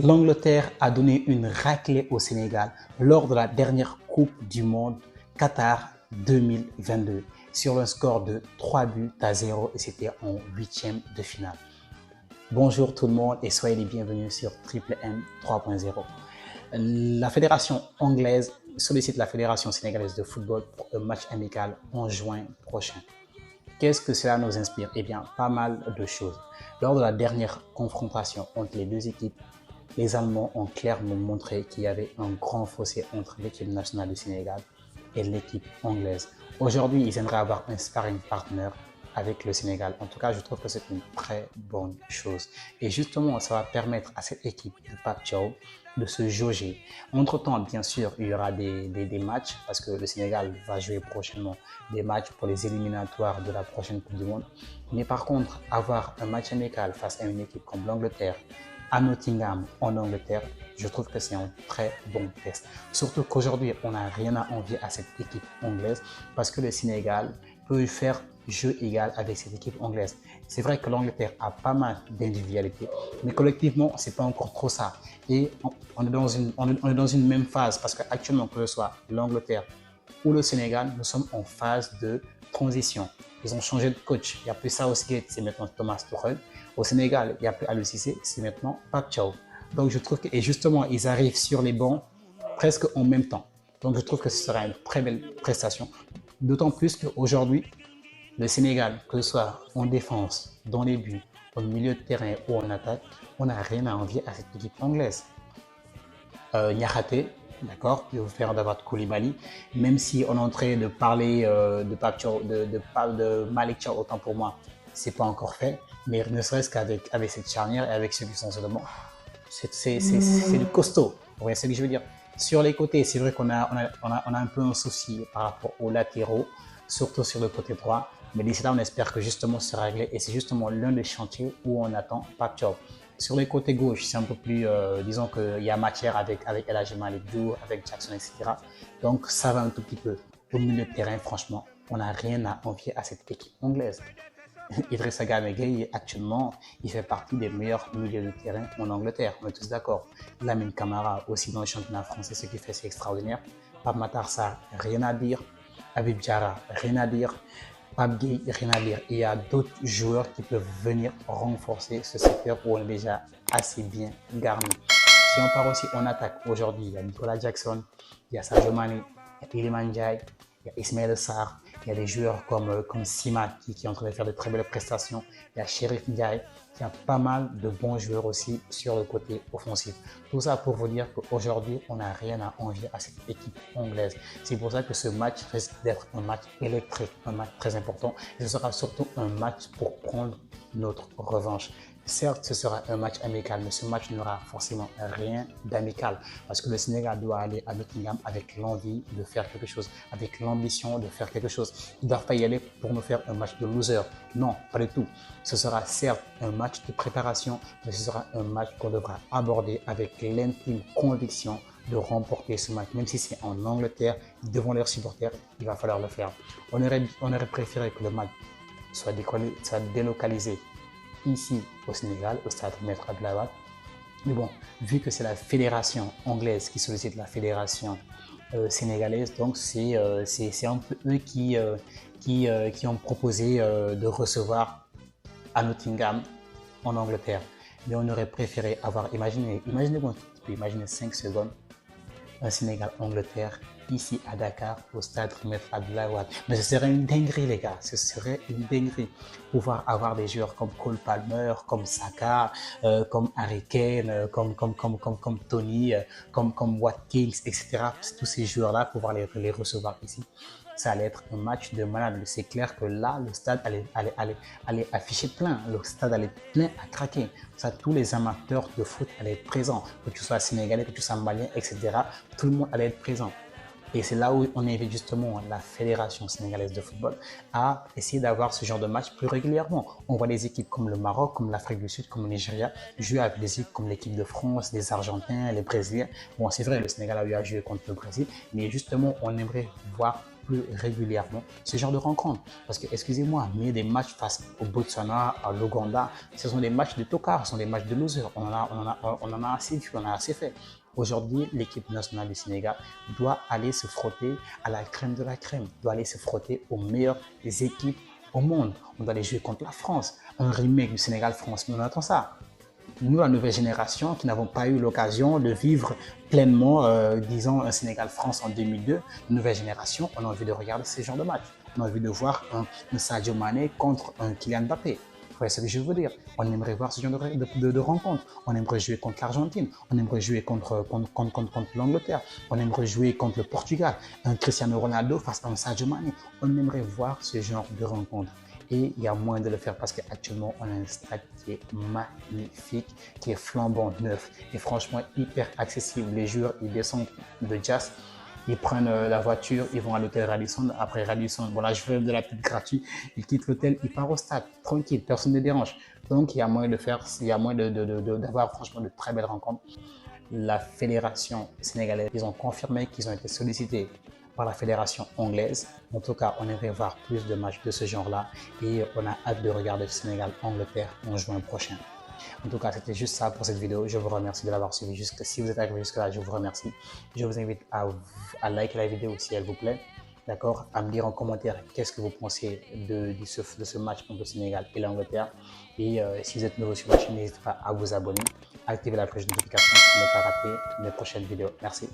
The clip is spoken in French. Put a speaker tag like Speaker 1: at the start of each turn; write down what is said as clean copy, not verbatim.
Speaker 1: L'Angleterre a donné une raclée au Sénégal lors de la dernière Coupe du Monde Qatar 2022 sur un score de 3 buts à 0 et c'était en huitième de finale. Bonjour tout le monde et soyez les bienvenus sur Triple M 3.0. La fédération anglaise sollicite la fédération sénégalaise de football pour un match amical en juin prochain. Qu'est-ce que cela nous inspire? Eh bien, pas mal de choses. Lors de la dernière confrontation entre les deux équipes, les Allemands ont clairement montré qu'il y avait un grand fossé entre l'équipe nationale du Sénégal et l'équipe anglaise. Aujourd'hui, ils aimeraient avoir un sparring partner avec le Sénégal. En tout cas, je trouve que c'est une très bonne chose. Et justement, ça va permettre à cette équipe de Pape Thiaw de se jauger. Entre-temps, bien sûr, il y aura des matchs parce que le Sénégal va jouer prochainement des matchs pour les éliminatoires de la prochaine Coupe du Monde. Mais par contre, avoir un match amical face à une équipe comme l'Angleterre, à Nottingham, en Angleterre, je trouve que c'est un très bon test. Surtout qu'aujourd'hui, on n'a rien à envier à cette équipe anglaise parce que le Sénégal peut faire jeu égal avec cette équipe anglaise. C'est vrai que l'Angleterre a pas mal d'individualité, mais collectivement, c'est pas encore trop ça. Et on est dans une même phase parce qu'actuellement, que ce soit l'Angleterre ou le Sénégal, nous sommes en phase de transition. Ils ont changé de coach. Il n'y a plus Southgate, c'est maintenant Thomas Tuchel. Au Sénégal, il n'y a plus Aliou Cissé, c'est maintenant Pape Thiaw. Donc je trouve que, et justement, ils arrivent sur les bancs presque en même temps. Donc je trouve que ce sera une très belle prestation. D'autant plus qu'aujourd'hui, le Sénégal, que ce soit en défense, dans les buts, au milieu de terrain ou en attaque, on n'a rien à envier à cette équipe anglaise. Niakhaté, d'accord, qui veut faire d'avoir Koulibaly, même si on est en train de parler de Malick Thiaw, autant pour moi, c'est pas encore fait, mais ne serait-ce qu'avec cette charnière et avec ceux qui sont sur le banc, c'est du costaud. Vous voyez ce que je veux dire? Sur les côtés, c'est vrai qu'on a un peu un souci par rapport aux latéraux, surtout sur le côté droit. Mais d'ici là, on espère que justement ce sera réglé. Et c'est justement l'un des chantiers où on attend Pape Thiaw. Sur les côtés gauche, c'est un peu plus, disons qu'il y a matière avec El Hadji Malick Diouf, avec Jackson, etc. Donc ça va un tout petit peu. Au milieu de terrain, franchement, on n'a rien à envier à cette équipe anglaise. Idrissa Gana Gueye, actuellement, il fait partie des meilleurs milieux de terrain en Angleterre. On est tous d'accord. Lamine Camara, aussi dans le championnat français, ce qu'il fait, c'est extraordinaire. Pape Matar Sarr, rien à dire. Habib Diarra, rien à dire. Pape Gueye, rien à dire. Il y a d'autres joueurs qui peuvent venir renforcer ce secteur où on est déjà assez bien garni. Si on part aussi en attaque, aujourd'hui, il y a Nicolas Jackson, il y a Sadio Mané, il y a Iliman Ndiaye, il y a Ismaël Sarr, il y a des joueurs comme Sima qui est en train de faire de très belles prestations, il y a Chérif Ndiaye, il y a pas mal de bons joueurs aussi sur le côté offensif. Tout ça pour vous dire qu'aujourd'hui, on n'a rien à envier à cette équipe anglaise. C'est pour ça que ce match risque d'être un match électrique, un match très important. Et ce sera surtout un match pour prendre notre revanche. Certes, ce sera un match amical, mais ce match n'aura forcément rien d'amical parce que le Sénégal doit aller à Nottingham avec l'envie de faire quelque chose, avec l'ambition de faire quelque chose. Ils ne doivent pas y aller pour nous faire un match de loser. Non, pas du tout. Ce sera certes un match de préparation, mais ce sera un match qu'on devra aborder avec l'intime conviction de remporter ce match. Même si c'est en Angleterre, devant leurs supporters, il va falloir le faire. On aurait préféré que le match soit délocalisé ici au Sénégal, au stade Maître Abdoulaye Wade. Mais bon, vu que c'est la fédération anglaise qui sollicite la fédération sénégalaise, donc c'est un peu eux qui ont proposé de recevoir à Nottingham en Angleterre. Mais on aurait préféré avoir, imaginez 5 secondes, un Sénégal-Angleterre ici à Dakar au stade Maître Abdoulaye Wade. Mais ce serait une dinguerie les gars, ce serait une dinguerie. Pouvoir avoir des joueurs comme Cole Palmer, comme Saka, comme Harry Kane, comme Tony, comme Watkins, etc. Tous ces joueurs-là, pouvoir les recevoir ici. Ça allait être un match de malade. C'est clair que là, le stade allait afficher plein. Le stade allait être plein à craquer. Ça, tous les amateurs de foot allaient être présents. Que tu sois sénégalais, que tu sois malien, etc. Tout le monde allait être présent. Et c'est là où on invite justement la Fédération sénégalaise de football à essayer d'avoir ce genre de match plus régulièrement. On voit des équipes comme le Maroc, comme l'Afrique du Sud, comme le Nigeria jouer avec des équipes comme l'équipe de France, les Argentins, les Brésiliens. Bon, c'est vrai, le Sénégal a eu à jouer contre le Brésil, mais justement, on aimerait voir plus régulièrement ce genre de rencontres. Parce que, excusez-moi, mais des matchs face au Botswana, à l'Ouganda, ce sont des matchs de tocards, ce sont des matchs de losers. On en a assez vu, on en a assez fait. Aujourd'hui, l'équipe nationale du Sénégal doit aller se frotter à la crème de la crème, doit aller se frotter aux meilleures équipes au monde. On doit aller jouer contre la France, un remake du Sénégal-France, mais on attend ça. Nous, la nouvelle génération, qui n'avons pas eu l'occasion de vivre pleinement, disons, un Sénégal-France en 2002, la nouvelle génération, on a envie de regarder ce genre de match. On a envie de voir un Sadio Mané contre un Kylian Mbappé. Vous voyez ce que je veux dire? On aimerait voir ce genre de rencontre. On aimerait jouer contre l'Argentine. On aimerait jouer contre l'Angleterre. On aimerait jouer contre le Portugal. Un Cristiano Ronaldo face à un Sadio Mané. On aimerait voir ce genre de rencontre. Et il y a moyen de le faire parce qu'actuellement, on a un stade qui est magnifique, qui est flambant neuf et franchement hyper accessible. Les joueurs, ils descendent de Jazz, ils prennent la voiture, ils vont à l'hôtel Radisson. Après Radisson, bon là, je fais de la pub gratuite. Ils quittent l'hôtel, ils partent au stade, tranquille, personne ne dérange. Donc, il y a moyen de faire, il y a moyen d'avoir franchement de très belles rencontres. La fédération sénégalaise, ils ont confirmé qu'ils ont été sollicités par la fédération anglaise. En tout cas, on aimerait voir plus de matchs de ce genre-là et on a hâte de regarder le Sénégal-Angleterre en juin prochain. En tout cas, c'était juste ça pour cette vidéo. Je vous remercie de l'avoir suivi. Si vous êtes arrivé jusque-là, je vous remercie. Je vous invite à liker la vidéo si elle vous plaît. D'accord? À me dire en commentaire qu'est-ce que vous pensez de ce match entre le Sénégal et l'Angleterre. Et si vous êtes nouveau sur ma chaîne, n'hésitez pas à vous abonner, à activer la cloche de notification pour ne pas rater mes prochaines vidéos. Merci.